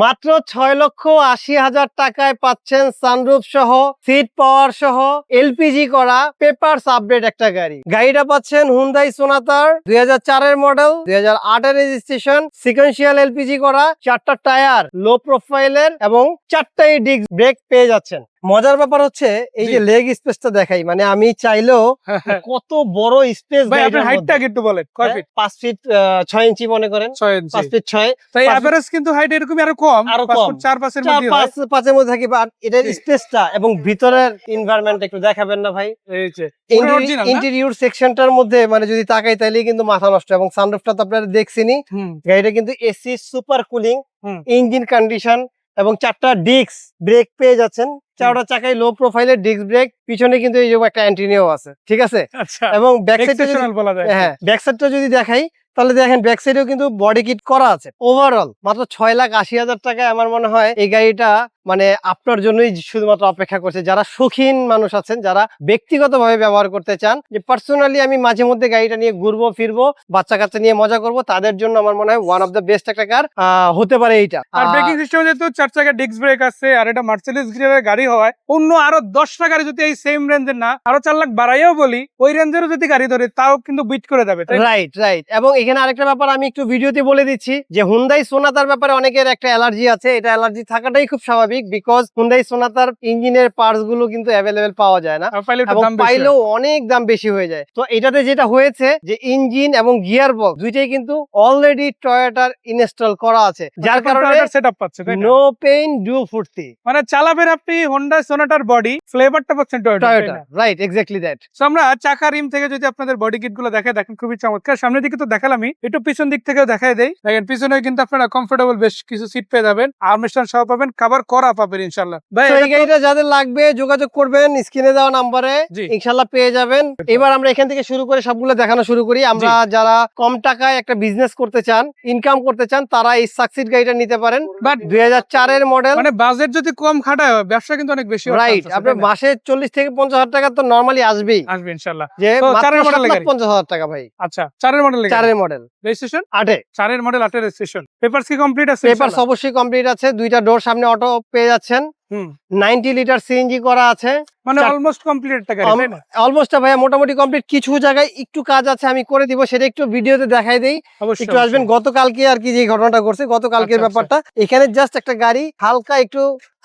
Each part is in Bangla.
মাত্র ৬,৮০,০০০ টাকায় পাচ্ছেন সানরুফ সহ, সিট পাওয়ার সহ, এলপিজি করা, পেপারস আপডেট একটা গাড়ি। গাড়িটা পাচ্ছেন হুন্ডাই সোনাতার ২০০৪ এর মডেল, ২০০৮ এর রেজিস্ট্রেশন, সিকোয়েন্সিয়াল এলপিজি করা, ৪টা টায়ার লো প্রোফাইলের এবং ৪টাই ডিস্ক ব্রেক পেয়ে যাচ্ছেন। মজার ব্যাপার হচ্ছে এই যে লেগ স্পেসটা দেখাই, মানে আমি চাইলেও কত বড় স্পেস। ভাই আপনার হাইটটা একটু বলেন, কয় ফিট? 5 ফিট ৬ ইঞ্চি মনে করেন, 6 ইঞ্চি। 5 ফিট 6। তাই এভারেজ কিন্তু হাইট এরকমই আরো কম, 5 ফুট 4-5 এর মধ্যে হয়। 5 এর মধ্যে থাকি। বাট এটার স্পেসটা এবং ভিতরের এনভায়রনমেন্ট একটু দেখাবেন না ভাই? এই যে ইন্টেরিয়র সেকশনটার মধ্যে মানে যদি তাকাই তাহলে কিন্তু মাথা নষ্ট। এবং সানরুফটা তো আপনারা দেখছেনই, গাড়িটা কিন্তু AC super cooling, engine condition এবং 4টা ডিস্ক ব্রেক পেয়ে যাচ্ছেন। 4টা চাকায় লো প্রোফাইলের ডিস্ক ব্রেক, পিছনে কিন্তু এই যে একটা অ্যান্টিনিও আছে, ঠিক আছে? এবং ব্যাক সাইডটা বলা যায়, হ্যাঁ ব্যাক সাইডটা যদি দেখাই তাহলে দেখেন ব্যাক সাইডেও কিন্তু বডি কিট করা আছে। ওভারঅল মাত্র ৬,৮০,০০০ টাকায় আমার মনে হয় এই গাড়িটা মানে আপনার জন্যই শুধুমাত্র অপেক্ষা করছে। যারা শৌখিন মানুষ আছেন, যারা ব্যক্তিগতভাবে ব্যবহার করতে চান, যে পার্সোনালি আমি মাঝে মধ্যে গাড়িটা নিয়ে ঘুরবো ফিরবো, বাচ্চা কাচ্চা নিয়ে মজা করব, তাদের জন্য আমার মনে হয় ওয়ান অফ দ্য বেস্ট একটা কার হতে পারে এইটা। আর ব্রেকিং সিস্টেমে যেহেতু 4 চাকা ডিস্ক ব্রেক আছে আর এটা মার্সেডিজ গ্রেডের গাড়ি হয়, অন্য আরো 10টা গাড়ি যদি এই সেম রেঞ্জের না আরো 4 লাখ বাড়াইও বলি, ওই রেঞ্জেরও যদি গাড়ি ধরে তাও কিন্তু বিট করে যাবে। Right right. এবং এখানে আরেকটা ব্যাপার আমি একটু ভিডিওতে বলে দিচ্ছি, যে হুন্ডাই সোনাতার ব্যাপারে অনেকের একটা অ্যালার্জি আছে। এটা অ্যালার্জি থাকাটাই খুব স্বাভাবিক, বিকজ হুন্ডাই সোনাতার ইঞ্জিনের পার্টস গুলো কিন্তু অ্যাভেলেবেল পাওয়া যায় না, পাইলেও অনেক দাম বেশি হয়ে যায়। তো এটাতে যেটা হয়েছে যে ইঞ্জিন এবং গিয়ার বক্স দুইটাই কিন্তু অলরেডি টয়োটার ইনস্টল করা আছে, যার কারণে সেটআপ পাচ্ছে, নো পেইন ডু ফুর্তি। মানে চালাবেন আপনি হোন্ডা সোনাটার বডি, ফ্লেভারটা পাচ্ছেন Toyota. Right, exactly that. So আমরা চাকা রিম থেকে যদি আপনাদের বডি কিট গুলো দেখাই, দেখেন খুবই চমৎকার। সামনের দিকে তো দেখালামই, একটু পিছন দিক থেকেও দেখাই দেই। দেখেন পিছনে কিন্তু আপনারা কমফোর্টেবল বেশ কিছু সিট পেয়ে যাবেন, আর্মরেস্ট সহ পাবেন, কভার করা পাবেন ইনশাআল্লাহ। ভাই এই গাড়িটা যাদের লাগবে যোগাযোগ করবেন স্ক্রিনে দেওয়া নাম্বারে, ইনশাআল্লাহ পেয়ে যাবেন। এবার আমরা এখান থেকে শুরু করে সবগুলো দেখানো শুরু করি। আমরা যারা কম টাকায় একটা বিজনেস করতে চান, ইনকাম করতে চান, তারা এই সাকসিড গাড়িটা নিতে পারেন। বাট ২০০৪ এর মডেল, মানে বাজেট যদি কম খাটায় ব্যবসা কিন্তু অনেক বেশি। রাইট, আপনার মাসে ৪০ থেকে ৫০,০০০ টাকা তো নরমালি আসবেই ইনশাআল্লাহ। যে ৪,৫০,০০০ টাকা ভাই। আচ্ছা, 4 model, 4 model, registration 8 4 model, 8 registration. Papers কি কমপ্লিট আছে? পেপারস অবশ্যই কমপ্লিট আছে। 2টা ডোর সামনে অটো পেয়ে যাচ্ছেন, 90 লিটার সিএনজি করা আছে, মানে অলমোস্ট কমপ্লিট একটা গাড়ি, তাই না? অলমোস্ট ভাইয়া মোটামুটি কমপ্লিট। কিছু জায়গায় একটু কাজ আছে, আমি করে দিব, সেটা একটু ভিডিওতে দেখাই দেই। একটু আসবেন। গতকালকে আর কি যে ঘটনাটা করছে, গতকালকের ব্যাপারটা, এখানে জাস্ট একটা গাড়ি হালকা একটু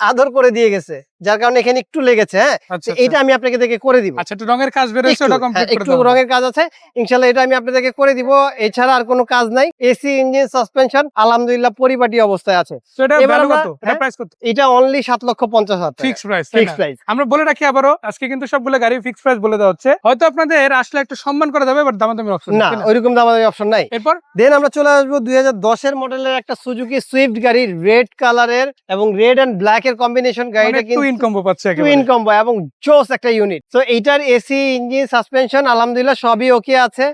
আদর করে দিয়ে গেছে, যার কারণে এখানে একটু লেগেছে। হ্যাঁ, এটা আমি আপনাকে দেখে করে দিব। আচ্ছা, একটু রঙের কাজ বের হইছে, ওটা কমপ্লিট করে দাও। একটু রঙের কাজ আছে, ইনশাআল্লাহ এটা আমি আপনাদেরকে করে দিব। এছাড়া আর কোনো কাজ নাই। এসি, ইঞ্জিন, সাসপেনশন আলহামদুলিল্লাহ পরিপাটি অবস্থায় আছে। তো এটা ভ্যালু কত? এটা প্রাইস কত? এটা অনলি 7,50,000 টাকা ফিক্সড প্রাইস। Fixed price. আমরা বলে রাখি আবারো, আজকে কিন্তু সবগুলো গাড়ি ফিক্সড প্রাইস বলে দেওয়া হচ্ছে। হয়তো আপনাদের আসলে একটু সম্মান করা যাবে, বাট দামাদামি অপশন না, ওইরকম দামাদামি অপশন নাই। এরপর দেন আমরা চলে আসবো 2010 এর মডেলের একটা সুজুকি সুইফট গাড়ি, রেড কালারের এবং রেড এন্ড ব্ল্যাক এর কম্বিনেশন। গাড়িটা কিন্তু টুইন কম্বো পাচ্ছে, টুইন কম্বো এবং জোস একটা ইউনিট। তো এইটার এসি, ইঞ্জিন, সাসপেনশন আলহামদুলিল্লাহ সবই ওকে আছে।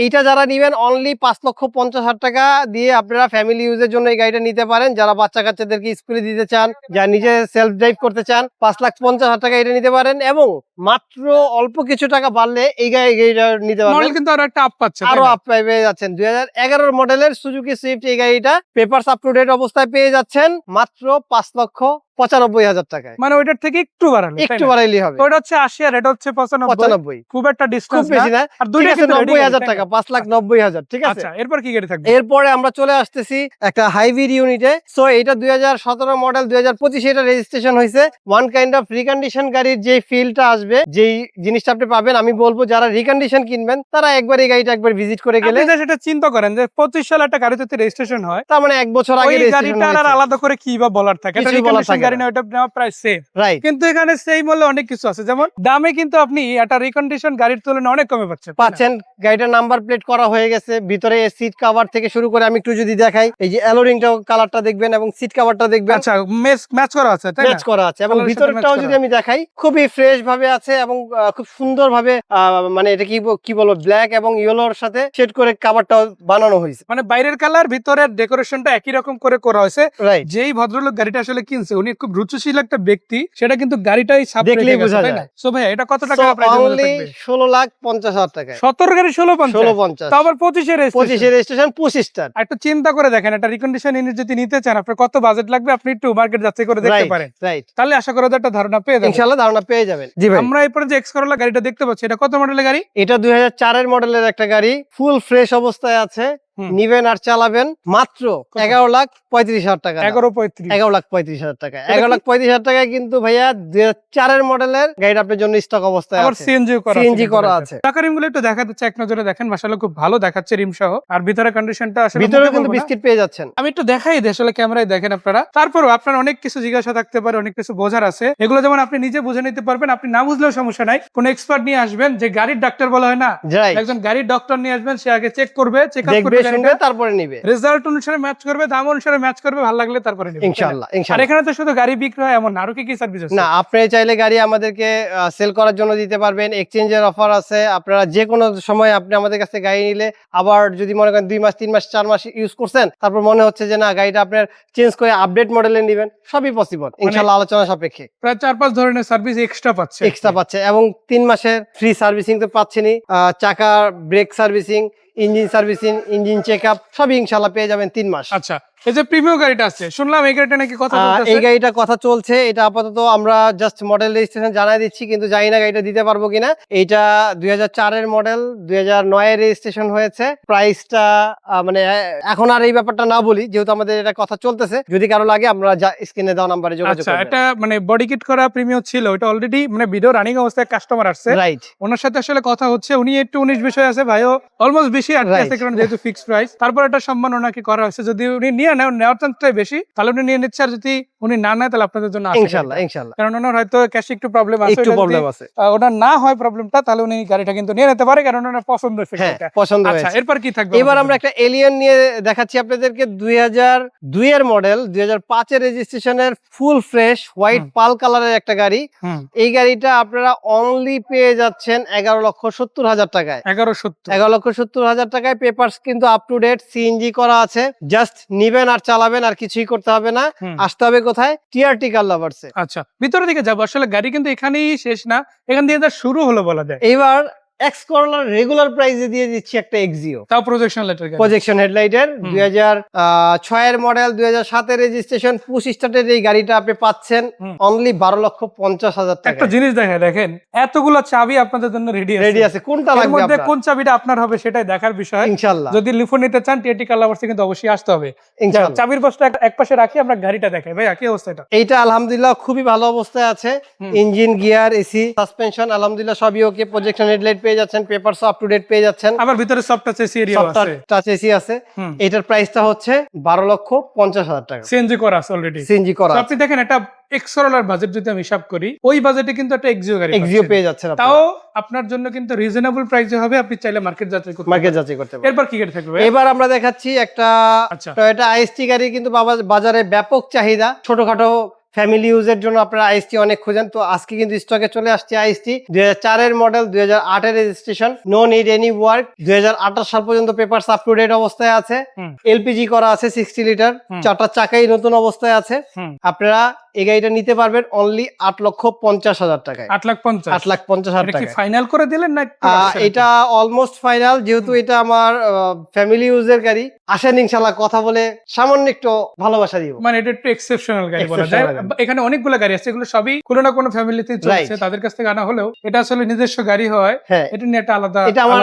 এইটা যারা নিবেন অনলি 5,50,000 টাকা দিয়ে আপনারা ফ্যামিলি ইউজের জন্য এই গাড়িটা নিতে পারেন। যারা বাচ্চা কাচ্চাদেরকে স্কুলে দিতে চান, যারা নিজে সেলফ ড্রাইভ করতে চান, 5,50,000 টাকা এটা নিতে পারেন। এবং মাত্র অল্প কিছু টাকা বাড়লে এই গাড়িটা নিতে পারবেন। মডেল কিন্তু আরো একটা আপ পাচ্ছে, আরো আপ পেয়ে যাচ্ছেন। 2011 মডেলের সুজুকি সুইফট এই গাড়িটা পেপারস আপ টু ডেট অবস্থায় পেয়ে যাচ্ছেন মাত্র 5,95,000 টাকায়। মানে ওইটার থেকে একটু বাড়ালে, একটু বাড়াইলেই হবে। ওটা হচ্ছে 80 আর এটা হচ্ছে 95, খুব একটা ডিসটেন্স না। আর দুইটা 90,000 টাকা, 5,90,000, ঠিক আছে? আচ্ছা, এরপর কি গাড়ি থাকবে? এরপরে আমরা চলে আসতেছি একটা হাইব্রিড ইউনিটে। সো এটা 2017 মডেল, 2025 এটা রেজিস্ট্রেশন হয়েছে। ওয়ান কাইন্ড অফ রিকন্ডিশন গাড়ির যে ফিলটা আসবে, যেই জিনিসটা আপনি পাবেন, আমি বলবো যারা রিকন্ডিশন কিনবেন তারা একবার এই গাড়িটা একবার ভিজিট করে গেলে সেটা চিন্তা করেন যে 25 সালে একটা গাড়ি যদি রেজিস্ট্রেশন হয়, তার মানে 1 বছর আগে গাড়িটা আর আলাদা করে কি বা বলার থাকে? এটা রিকন্ডিশন গাড়ি না, ওটা প্রাইস সেম, রাইট। কিন্তু এখানে সেই মূল্যে অনেক কিছু আছে, যেমন দামে কিন্তু আপনি একটা রিকন্ডিশন গাড়ির তুলনায় অনেক কমে পাচ্ছেন। গাড়িটার নাম্বার প্লেট করা হয়ে গেছে, ভিতরে সিট কভার থেকে শুরু করে আমি একটু যদি দেখাই, এই যে অ্যালোরিংটা কালারটা দেখবেন এবং সিট কভারটা দেখবেন। আচ্ছা, ম্যাচ করা আছে, তাই না? ম্যাচ করা আছে। এবং ভিতরটাও যদি আমি দেখাই, খুবই ফ্রেশ ভাবে আছে এবং খুব সুন্দর ভাবে মানে এটা কি বলবো, ব্ল্যাক এবং ইয়েলোর সাথে শেড করে কভারটা বানানো হয়েছে। মানে বাইরের কালার, ভিতরের ডেকোরেশনটা একই রকম করে করা হয়েছে। রাইট। যেই ভদ্রলোক গাড়িটা আসলে কিনছে, উনি খুব রুচিশীল একটা ব্যক্তি, সেটা কিন্তু গাড়িটাই দেখলেই বোঝা যায়। সো ভাই এটা কত টাকা প্রাইস অনলি 16,50,000 টাকা। 17 গাড়ি 1650, 16,50 তো আবার 25 এর 25 এর রেজিস্ট্রেশন 25 স্টার। একটু চিন্তা করে দেখেন, একটা রিকন্ডিশন ইউনিট যদি নিতে চান আপনার কত বাজেট লাগবে, আপনি একটু মার্কেট যাচাই করে দেখতে পারেন, রাইট। তাহলে আশা করা যায় একটা ধারণা পেয়ে যাবেন। ইনশাআল্লাহ ধারণা পেয়ে যাবেন। জি ভাই, আমরা এরপরে যে এক্স করোলা গাড়িটা দেখতে পাচ্ছি, এটা কত মডেলের গাড়ি? এটা 2004 এর মডেলের একটা গাড়ি, ফুল ফ্রেশ অবস্থায় আছে। নিবেন আর চালাবেন মাত্র 11,35,000 টাকা। 11,35,000 টাকা। 11,35,000 টাকায় কিন্তু ভাইয়া 2004 এর মডেলের গাড়িটা আপনার জন্য স্টক অবস্থায় আবার আছে। সিএনজি করা আছে। টাকা রিমগুলো একটু দেখা যাচ্ছে, এক নজরে দেখেন, মাশাআল্লাহ খুব ভালো দেখাচ্ছে রিম সহ। আর ভিতরে কন্ডিশনটা আসলে ভিতরে কিন্তু বিস্কিট পেয়ে যাচ্ছেন। আমি একটু দেখাই দিই, আসলে ক্যামেরায় দেখেন আপনারা। তারপরও আপনার অনেক কিছু জিজ্ঞাসা থাকতে পারে, অনেক কিছু বোঝার আছে, এগুলো যেমন আপনি নিজে বুঝে নিতে পারবেন। আপনি না বুঝলেও সমস্যা নাই, কোন এক্সপার্ট নিয়ে আসবেন, যে গাড়ির ডাক্তার বলা হয় না, একজন গাড়ির ডক্টর নিয়ে আসবেন, সে আগে চেক করবে, চেক আপ করবে, শুনবে, তারপরে নিবে, রেজাল্ট অনুসারে ম্যাচ করবে, দাম অনুসারে ম্যাচ করবে, ভালো লাগলে তারপরে নিবে ইনশাআল্লাহ। আর এখানে তো শুধু গাড়ি বিক্রি হয় এমন না, আরো কি কি সার্ভিস আছে? না, আপনি চাইলে গাড়ি আমাদেরকে সেল করার জন্য দিতে পারবেন, এক্সচেঞ্জের অফার আছে। আপনারা যে কোনো সময় আপনি আমাদের কাছে গাড়ি নিলে, আবার যদি মনে করেন 2 মাস 3 মাস 4 মাস ইউজ করছেন, তারপর মনে হচ্ছে যে না গাড়িটা আপনার চেঞ্জ করে আপডেট মডেলে নেবেন, সবই পসিবল ইনশাআল্লাহ, আলোচনা সাপেক্ষে। প্রায় 4-5 ধরনের সার্ভিস এক্সট্রা পাচ্ছে এবং 3 মাসের ফ্রি সার্ভিসিং তো পাচ্ছেনই। চাকা brake servicing, engine servicing, engine checkup সবই ইনশাআল্লাহ পেয়ে যাবেন 3 মাস। আচ্ছা, এই যে প্রিমিয়াম গাড়িটা আছে, শুনলাম এই গাড়িটা নাকি কথা বলতেছে। এই গাড়িটা কথা চলছে, এটা আপাতত আমরা জাস্ট মডেল রেজিস্ট্রেশন জানাই দিচ্ছি, কিন্তু জানি না গাড়িটা দিতে পারবো কিনা। এইটা 2004 এর মডেল, 2009 এর রেজিস্ট্রেশন হয়েছে। প্রাইসটা মানে এখন আর এই ব্যাপারটা না বলি, যেহেতু আমাদের এটা কথা চলতেছে। যদি কারো লাগে আমরা স্ক্রিনে দেওয়া নাম্বারে যোগাযোগ করবেন। এটা মানে বডি কিট করা প্রিমিয়াম ছিল, এটা অলরেডি মানে ভিডিও রানিং অবস্থায় কাস্টমার আসছে, রাইট। ওনার সাথে আসলে কথা হচ্ছে, উনি একটু 19 বিষয় আছে, ভাইও অলমোস্ট বেশি আটকে আছে, কারণ যেহেতু ফিক্সড প্রাইস। তারপর একটা সম্মান ওনাকে করা হয়েছে, যদি উনি নিয়ে নেওয়ার চান্সটাই বেশি, তাহলে উনি নিয়ে নিচ্ছে। আর যদি উনি না নেয়, তাহলে আপনাদের জন্য ইনশাআল্লাহ, কারণ ওনার হয়তো ক্যাশে একটু প্রবলেম আছে, আছে। ওনার না হয় প্রবলেমটা, তাহলে উনি গাড়িটা কিন্তু নিয়ে নিতে পারে, কারণ ওনার পছন্দ হয়েছে। পছন্দ হয়েছে। এরপর কি থাকবে? এবার আমরা একটা এলিয়ন নিয়ে দেখাচ্ছি আপনাদেরকে। 2002 এর মডেল, 2005 এর রেজিস্ট্রেশনের, ফুল ফ্রেশ হোয়াইট পাল কালারের একটা গাড়ি। এই গাড়িটা আপনারা অনলি পেয়ে যাচ্ছেন 11,70,000 টাকায়। 11,70,000 টাকায়। পেপারস কিন্তু আপ টু ডেট, সিএনজি করা আছে। জাস্ট নিবেন আর চালাবেন, আর কিছুই করতে হবে না। আসতে হবে কোথায়? টিআরটি কার লাভার্সে। আচ্ছা, ভিতরের দিকে যাবো। আসলে গাড়ি কিন্তু এখানেই শেষ না, এখান দিয়ে শুরু হলো বলা যায়। এবার এক্স করোলার রেগুলার প্রাইসে দিয়ে দিচ্ছি একটা এক্সিও, তাও প্রজেকশন হেডলাইটের। 2006 এর মডেল, 2007 এর রেজিস্ট্রেশন, পুশ স্টার্টের এই গাড়িটা আপনি পাচ্ছেন অনলি 12,50,000 টাকা। একটা জিনিস দেখেন, এতগুলো চাবি আপনাদের জন্য রেডি আছে। কোনটা লাগবে, মধ্যে কোন চাবিটা আপনার হবে সেটাই দেখার বিষয়। ইনশাআল্লাহ, যদি লিফো নিতে চান, টিএটি কার লাভার্সে কিন্তু অবশ্যই আসতে হবে। ইনশাআল্লাহ। চাবির বক্সটা এক পাশে রাখি, আমরা গাড়িটা দেখাই। ভাই কি অবস্থা এটা? এইটা আলহামদুলিল্লাহ খুবই ভালো অবস্থায় আছে। ইঞ্জিন, গিয়ার, এসি, সাসপেনশন আলহামদুলিল্লাহ সবই ওকে। প্রজেকশন হেডলাইট পেয়ে যাচ্ছেন, পেপারস আপ টু ডেট পেয়ে যাচ্ছেন। আবার ভিতরে সফট টাচ এসি এরিয়া আছে, টাচ এসি আছে। এটার প্রাইসটা হচ্ছে 12,50,000 টাকা। সিএনজি করা আছে অলরেডি, সিএনজি করা। আপনি দেখেন এটা এক্সরোলার বাজেট যদি আমি হিসাব করি, ওই বাজেটে কিন্তু একটা এক্সিও পেয়ে যাচ্ছেন। তাও আপনার জন্য কিন্তু রিজনেবল প্রাইসে হবে, আপনি চাইলে মার্কেট যাচাই করতে পারবেন। এরপর কি গাড়ি থাকবে? এবার আমরা দেখাচ্ছি একটা টয়োটা আইএসটি গাড়ি, কিন্তু বাজারে ব্যাপক চাহিদা। ছোটখাটো ফ্যামিলি ইউজের জন্য আপনারা আইএসটি অনেক খোঁজেন, তো আজকে কিন্তু স্টকে চলে আসছে আইএসটি। 2004 এর মডেল, 2008 এর registration, no need any work. 2028 সাল পর্যন্ত পেপারস আপ টু ডেট অবস্থায় আছে। এলপিজি করা আছে 60 লিটার, 4টা চাকাই নতুন অবস্থায় আছে। আপনারা এই গাড়িটা নিতে পারবেন অনলি 8,50,000 টাকায়। 8,50,000 টাকা ফাইনাল করে দিলেন না? এটা অলমোস্ট ফাইনাল, যেহেতু এটা আমার ফ্যামিলি ইউজের গাড়ি। আসেন ইনশাআল্লাহ কথা বলে সামান্য একটু ভালোবাসা দিব। মানে এটা একটু এক্সেপশনাল গাড়ি বলা যায়। এখানে অনেকগুলো গাড়ি আছে, এগুলো সবই কোনো না কোনো ফ্যামিলিতে চলছে, তাদের কাছ থেকে আনা হলেও এটা আসলে নিজস্ব গাড়ি হয়। এটা নিয়ে একটা আলাদা, এটা আমার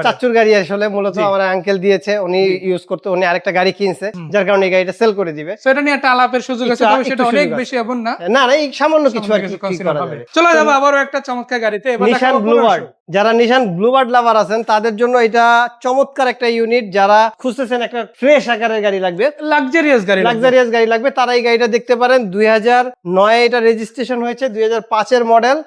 চাচুর গাড়ি আসলে, মূলত আমার আঙ্কেল দিয়েছে, উনি ইউজ করতে, উনি আরেকটা গাড়ি কিনছে, যার কারণে এই গাড়িটা সেল করে দিবে। সেটা নিয়ে একটা আলাপের সুযোগ আছে, তবে সেটা অনেক বেশি এমন না। না এই সামান্য কিছু আর কি করা যাবে। চলে যাবো আবারও একটা চমৎকার গাড়িতে। নিশান ব্লুবার্ড, যারা নিশান ব্লুবার্ড লাভার আছেন তাদের জন্য এটা চমৎকার একটা ইউনিট। যারা খুঁজতেছেন একটা ফ্রেশ আকারের গাড়ি লাগবে, লাক্সারিয়াস গাড়ি লাগবে, তারা এই গাড়িটা দেখতে পারেন। 2009 এটা রেজিস্ট্রেশন হয়েছে, 2005 এর মডেল।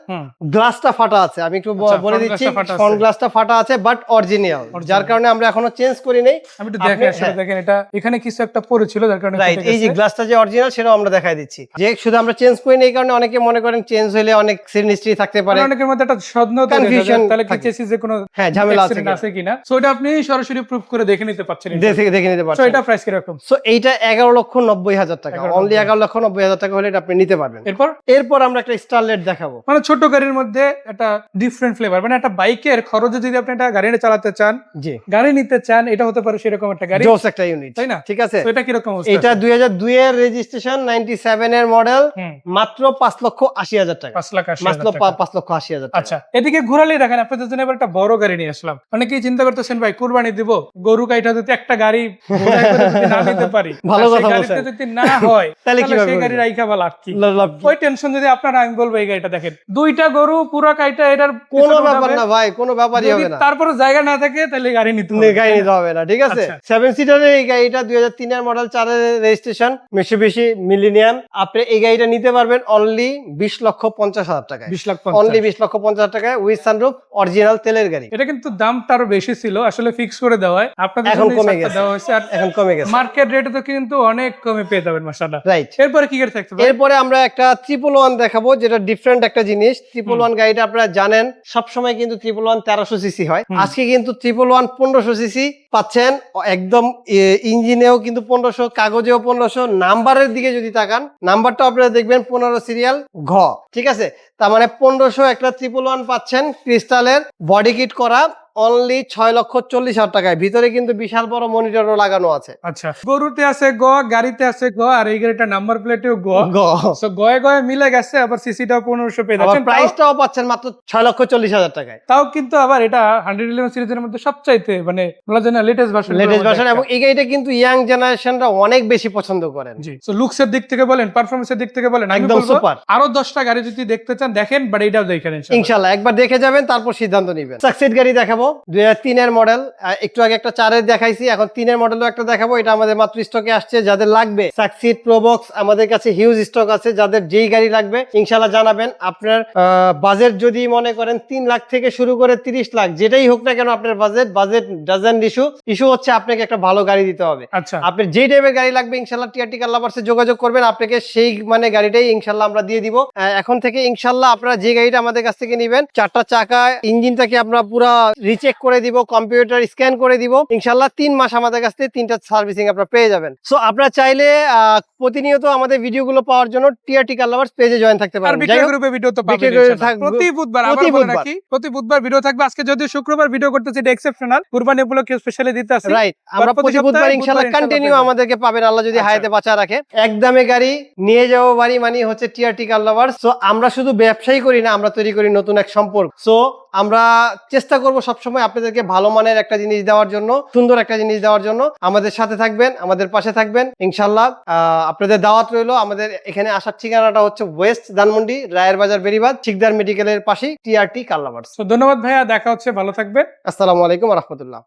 গ্লাসটা ফাটা আছে, আমি একটু বলে দিচ্ছি, ফ্রন্ট গ্লাসটা ফাটা আছে, বাট অরিজিনাল, যার কারণে আমরা এখনো চেঞ্জ করি নাই। আমি একটু দেখে আসলে দেখেন, এটা এখানে কিছু একটা পড়েছিল, যার কারণে রাইট, এই যে গ্লাসটা যে অরিজিনাল সেটাও আমরা দেখাই দিচ্ছি। যে শুধু আমরা চেঞ্জ করি না এই কারণে অনেকে মনে করেন চেঞ্জ হলে অনেক সিনিস্ট্রি থাকতে পারে, অনেকের মধ্যে একটা সন্দেহ তৈরি হয়ে যায়, Confusion তাহলে কি থাকে। চেসিসে কোনো হ্যাঁ ঝামেলা আছে accident আছে কিনা, সো এটা আপনি সরাসরি প্রুফ করে দেখে নিতে পারছেন। দেখে নিতে সো পারছেন। এটা প্রাইস কিরকম? সো এইটা 11,90,000 টাকা, 11,90,000 অনলি 11,90,000 টাকা হলে এটা আপনি নিতে পারবেন। এরপর এরপর আমরা একটা স্টারলেট দেখাবো। মানে ছোট গাড়ির মধ্যে একটা ডিফারেন্ট ফ্লেভার, মানে একটা বাইকের খরচে যদি আপনি একটা গাড়ি চালাতে চান, জি গাড়ি নিতে চান, এটা হতে পারে সেরকম একটা গাড়ি, জোস একটা ইউনিট, তাই না? ঠিক আছে। তো এটা কিরকম অবস্থা এটা আছে? 2002 এর রেজিস্ট্রেশন, 97 এর মডেল, হুম, মাত্র 5,80,000 টাকা, 5,80,000 মাত্র টাকা। 5,80,000 টাকা। আচ্ছা, এদিকে ঘোরালেই দেখেন আপনাদের জন্য এবার একটা বড় গাড়ি নিয়ে আসলাম। অনেকেই চিন্তা করতেছেন ভাই কুরবানি দিব, গরু কাইটা যদি একটা গাড়ি বোঝাই করে যদি না নিতে পারি, ভালো আর সেই কথা গাড়িতে বলছেন। যদি না হয় তাহলে তাহলে কিভাবে সেই গাড়ি করবেন? রাইখা বা লাভ কি? লাভ কি? ওই টেনশন যদি আপনারা, আমি বলবো এই গাড়িটা দেখেন, দুইটা গরু পুরা কাইটা এটার কোনো পিছনে ব্যাপার উঠাবে। না ভাই, কোনো ব্যাপারই যদি হবে না। তারপরে জায়গা না থাকে তাহলে গাড়ি নিতে হবে, গাড়ি তাই নিতে না? হবে না, ঠিক আছে। আচ্ছা। 7 সিটারের এই গাড়িটা 2003 এর মডেল, 4 এর রেজিস্ট্রেশন, মিৎসুবিশি মিলেনিয়াম। আপনি এই গাড়িটা নিতে পারবেন অনলি 20,50,000 টাকায়, 20,50,000 অনলি 20,50,000 টাকায় উইথ সানরুফ, অরিজিনাল তেলের গাড়ি। এটা কিন্তু দামটা আরো বেশি ছিল, আসলে ফিক্স করে দেওয়া হয়, আপনাদের এখন জন্য এই কমে ছাড়টা গেছে। দেওয়া হয়েছে, আর এখন কমে গেছে, মার্কেট রেটে তো কিন্তু অনেক কমে পেয়ে যাবেন মাশাআল্লাহ। রাইট। এরপরে কি গাড়ি থাকতে পারে? এরপরে আমরা একটা 111 দেখাবো, যেটা ডিফারেন্ট একটা জিনিস। 111 গাড়িটা আপনারা জানেন সবসময় কিন্তু 111 1300 সিসি হয়, আজকে কিন্তু 111 1500 সিসি পাচ্ছেন একদম। ইঞ্জিনেও কিন্তু 1500, কাগজেও 1500, নাম্বারের দিকে যদি তাকান, নাম্বারটা আপনারা দেখবেন 15 সিরিয়াল ঘ, ঠিক আছে। তার মানে 1500 একটা 111 পাচ্ছেন ক্রিস্টালের, বডি কিট করা, অনলি 6,40,000 টাকায়। ভিতরে কিন্তু বিশাল বড় মনিটরও লাগানো আছে। আচ্ছা, গরুতে আছে গ, গাড়িতে আছে গ, আর এই গাড়িটা নাম্বার প্লেটেও গ। গ, সো গয়ে গয়ে মিলে গেছে, আবার সিসিটাও 1500 পেয়ে আবার যাচ্ছেন। প্রাইসটাও পাচ্ছেন মাত্র 6,40,000 টাকায়। তাও কিন্তু আবার এটা 111 সিরিজের মধ্যে সবচাইতে মানে বলা যায় না লেটেস্ট ভার্সন, লেটেস্ট ভার্সন, এবং এই গাড়িটা কিন্তু ইয়াং জেনারেশনরা অনেক বেশি পছন্দ করেন। জি। সো লুকসের দিক থেকে বলেন, পারফরম্যান্সের দিক থেকে বলেন, আমি একদম বলবো সুপার। আরো 10টা গাড়ি যদি দেখতে চান দেখেন, বাট এটাও দেখেন ইনশাআল্লাহ। ইনশাল্লাহ একবার দেখে যাবেন, তারপর সিদ্ধান্ত নেবেন। সাকসেস গাড়ি দেখাবো 2003 এর মডেল, একটু আগে একটা 4 এর দেখাইছি, এখন 3 এর মডেলও একটা দেখাবো। এটা আমাদের মাত্র স্টকে আসছে, যাদের লাগবে সাকসিড প্রোবক্স আমাদের কাছে হিউজ স্টক আছে। যাদের যেই গাড়ি লাগবে ইনশাল্লাহ জানাবেন। আপনার বাজেট যদি মনে করেন 3 লাখ থেকে শুরু করে 30 লাখ, যেটাই হোক না কেন আপনার বাজেট ডাজন্ট ইস্যু হচ্ছে আপনাকে একটা ভালো গাড়ি দিতে হবে। আচ্ছা, আপনার যেই টাইপের গাড়ি লাগবে ইনশাল্লাহ টিআরটি কার লাভার্সে যোগাযোগ করবেন, আপনাকে সেই মানে গাড়িটাই ইনশাল্লাহ আমরা দিয়ে দিব। এখন থেকে ইনশাল্লাহ আপনারা যে গাড়িটা আমাদের কাছ থেকে নেবেন, 4টা চাকা, ইঞ্জিনটাকে আমরা পুরো রিচেক করে দিব, কম্পিউটার স্ক্যান করে দিব ইনশাল্লাহ। 3 মাস আমাদের কাছ থেকে 3টা সার্ভিসিং আপনারা পেয়ে যাবেন। সো আপনারা চাইলে প্রতিনিয়ত আমাদের ভিডিওগুলো পাওয়ার জন্য টিআরটি কার লাভার্স পেজে জয়েন থাকতে আর পারেন। বিক্রয় গ্রুপে ভিডিও তো পাবেন বিক্রয় গ্রুপে ইনশাআল্লাহ। থাকবে প্রতি বুধবার, আবার প্রতি বলে বুধবার। রাখি, প্রতি বুধবার ভিডিও থাকবে। আজকে যদিও শুক্রবার ভিডিও করতেছি, এটা এক্সেপশনাল, কুরবানি উপলক্ষে স্পেশালি দিতে আসি। রাইট, আমরা প্রতি প্রতি সপ্তাহে বুধবার ইনশাল্লাহ বুধবার কন্টিনিউ ইনশাআল্লাহ আমাদেরকে পাবেন, আল্লাহ যদি আচ্ছা। হায়াতে বাঁচা রাখে। একদমে গাড়ি নিয়ে যাবো বাড়ি মানে হচ্ছে টিআরটি কার লাভার্স। সো আমরা শুধু ব্যবসায়ী করি না, আমরা তৈরি করি নতুন এক সম্পর্ক। সো আমরা চেষ্টা করব সবসময় আপনাদেরকে ভালো মানের একটা জিনিস দেওয়ার জন্য, সুন্দর একটা জিনিস দেওয়ার জন্য। আমাদের সাথে থাকবেন, আমাদের পাশে থাকবেন ইনশাল্লাহ। আপনাদের দাওয়াত রইলো। আমাদের এখানে আসার ঠিকানাটা হচ্ছে ওয়েস্ট ধানমন্ডি, রায়ের বাজার, বেরিবাদ, শিকদার মেডিকেলের পাশেই টিআরটি কার লাভার্স। তো ধন্যবাদ ভাইয়া, দেখা হচ্ছে, ভালো থাকবেন। আসসালামু আলাইকুম ওয়া রাহমাতুল্লাহ।